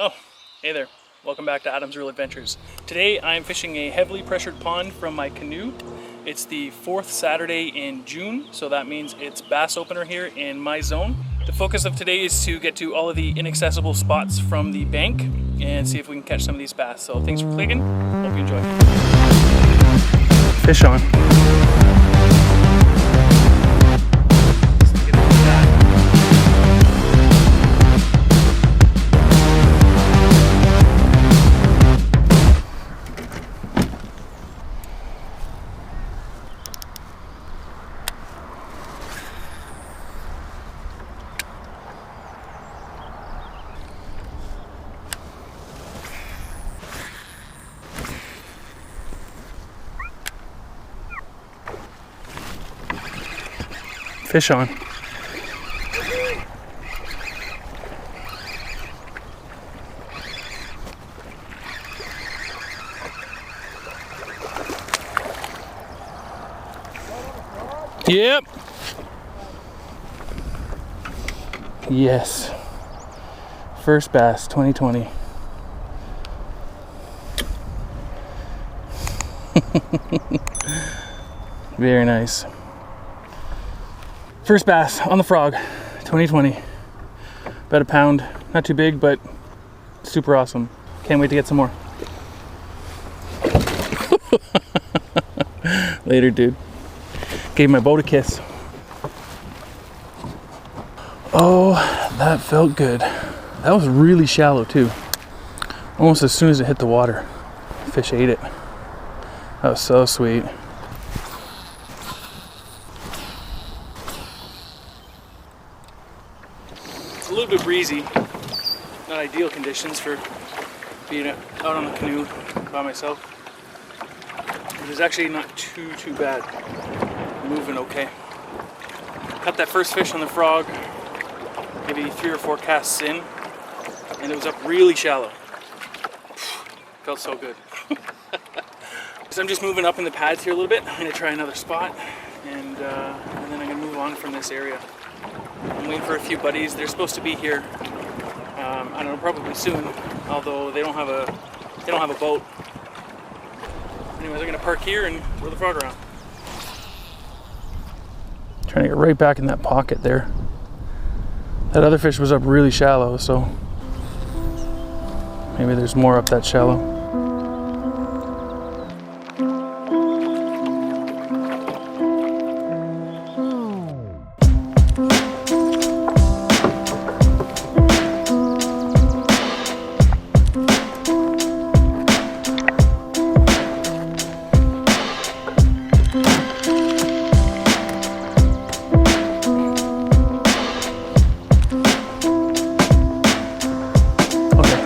Oh, hey there. Welcome back to Adam's Real Adventures. Today I'm fishing a heavily pressured pond from my canoe. It's the 4th Saturday in June, so that means it's bass opener here in my zone. The focus of today is to get to all of the inaccessible spots from the bank and see if we can catch some of these bass. So thanks for clicking. Hope you enjoy. Fish on. Fish on. Yep. Yes. First bass 2020. Very nice. First bass on the frog, 2020. About a pound, not too big, but super awesome. Can't wait to get some more. Later, dude. Gave my boat a kiss. Oh, that felt good. That was really shallow too. Almost as soon as it hit the water, fish ate it. That was so sweet. A little bit breezy, not ideal conditions for being out on the canoe by myself. It was actually not too bad. Moving okay. Caught that first fish on the frog, maybe 3 or 4 casts in, and it was up really shallow. Felt so good. So I'm just moving up in the pads here a little bit. I'm gonna try another spot, and then I'm gonna move on from this area. I'm waiting for a few buddies. They're supposed to be here. I don't know, probably soon. Although they don't have a boat. Anyways, I'm gonna park here and throw the frog around. Trying to get right back in that pocket there. That other fish was up really shallow, so maybe there's more up that shallow.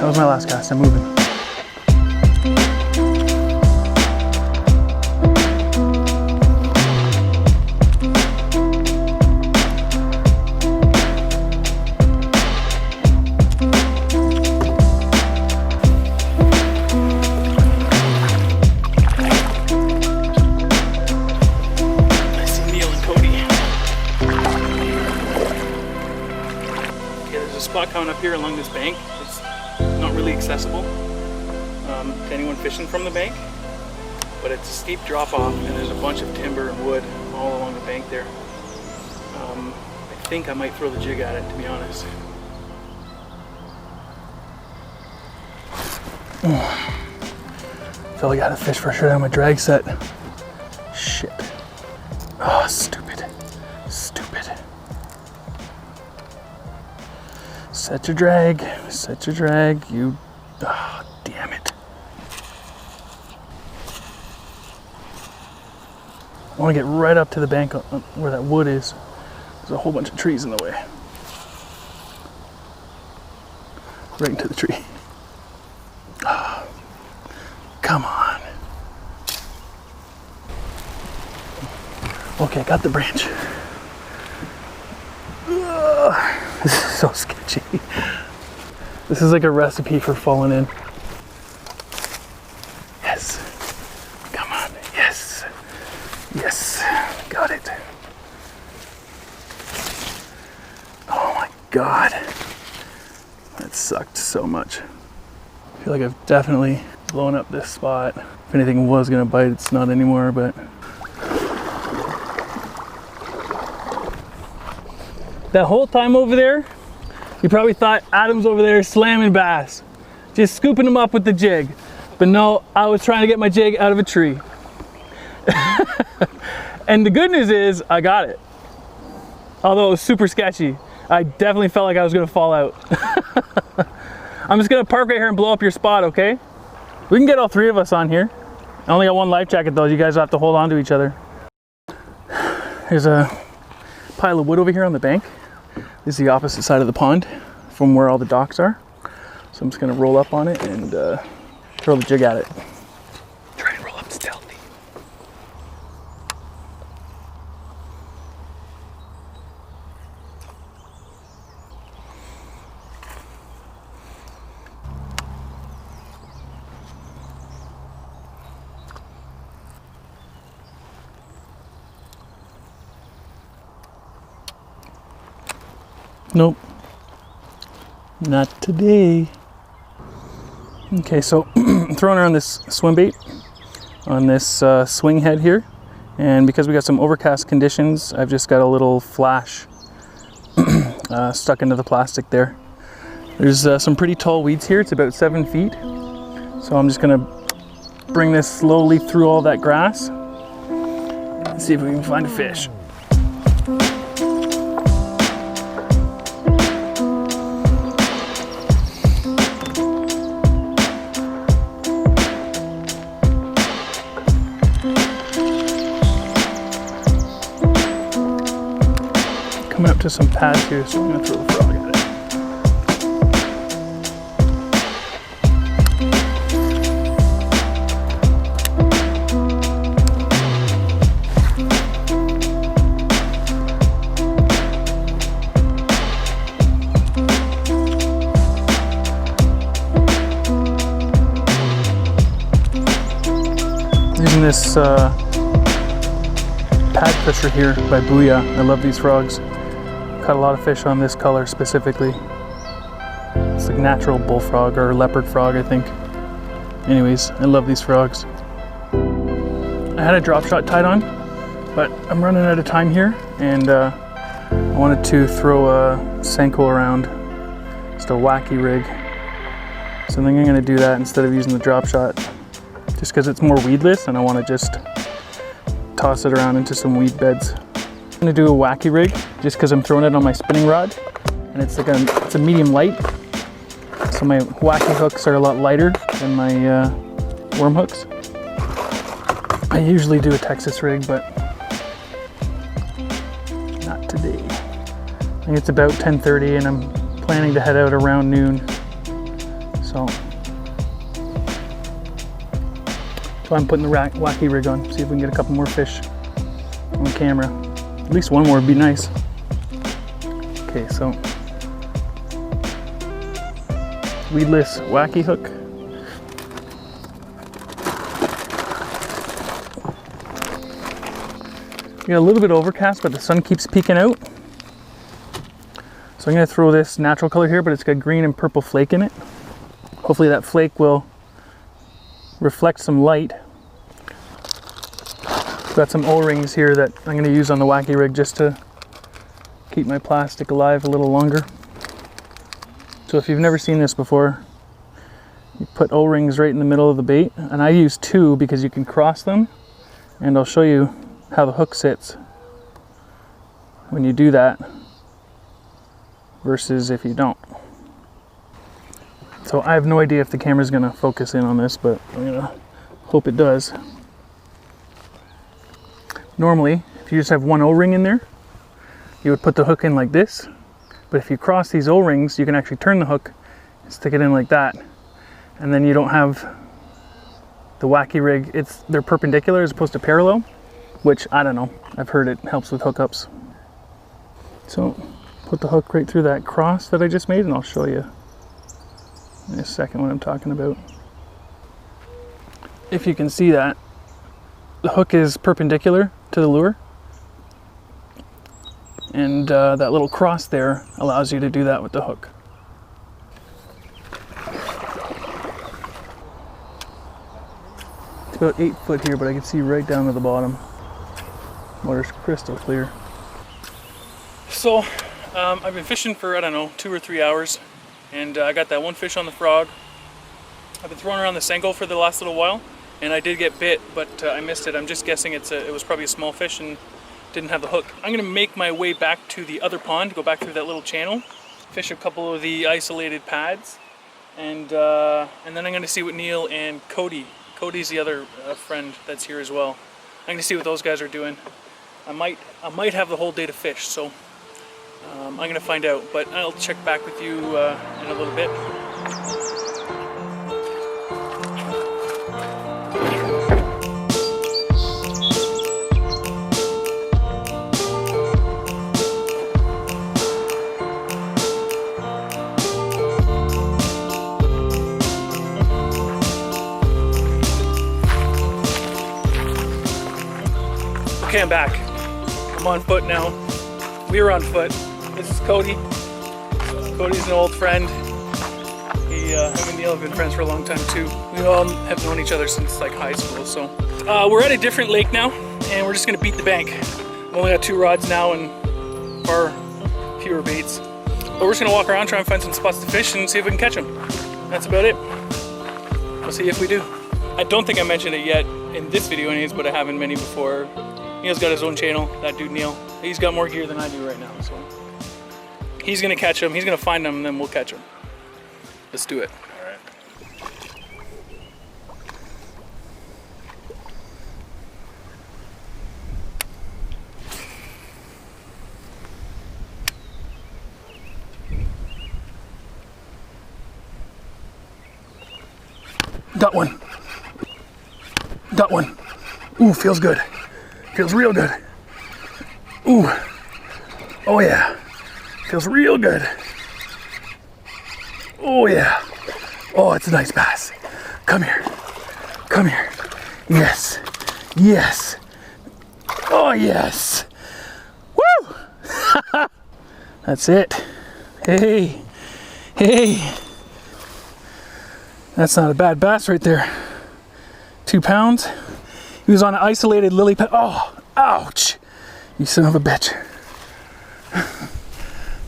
That was my last cast. I'm moving. I see Neal and Cody. Okay, there's a spot coming up here along this bank. It's not really accessible to anyone fishing from the bank, but it's a steep drop off and there's a bunch of timber and wood all along the bank there. I think I might throw the jig at it, to be honest. Feel like I had a fish for sure on my drag set. Shit. Oh, stupid. Stupid. Set your drag, you, oh, damn it. I want to get right up to the bank where that wood is. There's a whole bunch of trees in the way. Right into the tree. Oh, come on. Okay, got the branch. This is so sketchy. This is like a recipe for falling in. Yes. Come on. Yes. Yes. Got it. Oh my God. That sucked so much. I feel like I've definitely blown up this spot. If anything was gonna bite, it's not anymore, but. That whole time over there, you probably thought Adam's over there slamming bass, just scooping them up with the jig. But no, I was trying to get my jig out of a tree. And the good news is I got it. Although it was super sketchy. I definitely felt like I was gonna fall out. I'm just gonna park right here and blow up your spot, okay? We can get all three of us on here. I only got one life jacket though, you guys have to hold on to each other. There's a pile of wood over here on the bank. This is the opposite side of the pond from where all the docks are. So I'm just gonna roll up on it and throw the jig at it. Try and roll up stealthy. Nope, not today. Okay, so I'm throwing around this swim bait on this swing head here, and because we got some overcast conditions, I've just got a little flash stuck into the plastic there. There's some pretty tall weeds here. It's about 7 feet, so I'm just gonna bring this slowly through all that grass and see if we can find a fish. Coming up to some pads here, so I'm going to throw the frog at it. Using this pad fisher here by Booyah. I love these frogs. Caught a lot of fish on this color specifically. It's like natural bullfrog or leopard frog, I think. Anyways, I love these frogs. I had a drop shot tied on, but I'm running out of time here, and I wanted to throw a Senko around, just a wacky rig. So I think I'm gonna do that instead of using the drop shot, just because it's more weedless and I want to just toss it around into some weed beds. I'm gonna do a wacky rig just because I'm throwing it on my spinning rod, and it's like it's a medium light, so my wacky hooks are a lot lighter than my worm hooks. I usually do a Texas rig, but not today. I think it's about 10:30 and I'm planning to head out around noon, so I'm putting the wacky rig on, see if we can get a couple more fish on camera. At least one more would be nice. Okay, so weedless wacky hook. We got a little bit overcast, but the sun keeps peeking out. So I'm gonna throw this natural color here, but it's got green and purple flake in it. Hopefully that flake will reflect some light. Got some O-rings here that I'm going to use on the wacky rig just to keep my plastic alive a little longer. So if you've never seen this before, you put O-rings right in the middle of the bait, and I use 2 because you can cross them, and I'll show you how the hook sits when you do that versus if you don't. So I have no idea if the camera's going to focus in on this, but I'm going to hope it does. Normally, if you just have one O-ring in there, you would put the hook in like this. But if you cross these O-rings, you can actually turn the hook and stick it in like that. And then you don't have the wacky rig. They're perpendicular as opposed to parallel, which I don't know. I've heard it helps with hookups. So put the hook right through that cross that I just made, and I'll show you in a second what I'm talking about. If you can see that, the hook is perpendicular to the lure, and that little cross there allows you to do that with the hook. about 8 foot here, but I can see right down to the bottom. Water's crystal clear. So, I've been fishing for, I don't know, 2 or 3 hours, and I got that one fish on the frog. I've been throwing around the Senko for the last little while, and I did get bit, but I missed it. I'm just guessing it was probably a small fish and didn't have the hook. I'm gonna make my way back to the other pond, go back through that little channel, fish a couple of the isolated pads, and then I'm gonna see what Neal and Cody. Cody's the other friend that's here as well. I'm gonna see what those guys are doing. I might have the whole day to fish, so I'm gonna find out. But I'll check back with you in a little bit. Okay, I'm back. I'm on foot now. We were on foot. This is Cody. Cody's an old friend. Him and Neal have been friends for a long time too. We all have known each other since like high school. So we're at a different lake now, and we're just gonna beat the bank. I've only got 2 rods now and far fewer baits. But we're just gonna walk around, try and find some spots to fish and see if we can catch them. That's about it. We'll see if we do. I don't think I mentioned it yet in this video anyways, but I have in many before. Neal's got his own channel, that dude Neal. He's got more gear than I do right now, so he's gonna catch them, he's gonna find them, and then we'll catch them. Let's do it. All right. Got one. Got one. Ooh, feels good. Feels real good. Ooh. Oh yeah. Feels real good. Oh yeah. Oh, it's a nice bass. Come here. Come here. Yes. Yes. Oh yes. Woo! That's it. Hey. Hey. That's not a bad bass right there. 2 pounds. He was on an isolated lily pad. Oh, ouch. You son of a bitch.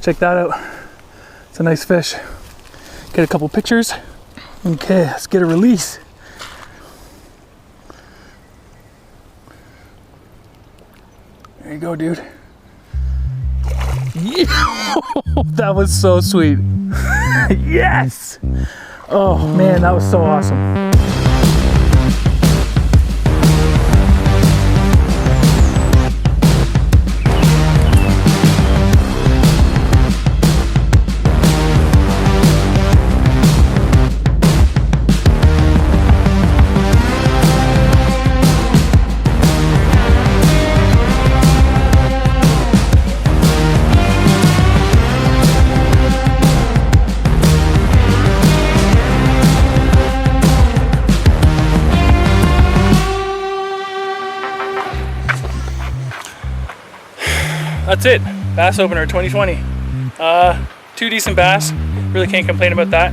Check that out. It's a nice fish. Get a couple pictures. Okay, let's get a release. There you go, dude. Yeah. That was so sweet. Yes. Oh man, that was so awesome. That's it. Bass opener 2020. 2 decent bass. Really can't complain about that.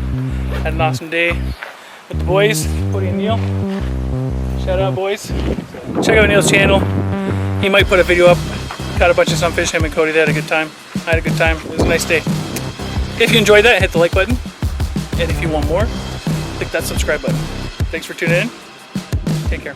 Had an awesome day with the boys, Cody and Neal. Shout out, boys. Check out Neal's channel. He might put a video up. Caught a bunch of sunfish. Him and Cody, they had a good time. I had a good time. It was a nice day. If you enjoyed that, hit the like button. And if you want more, click that subscribe button. Thanks for tuning in. Take care.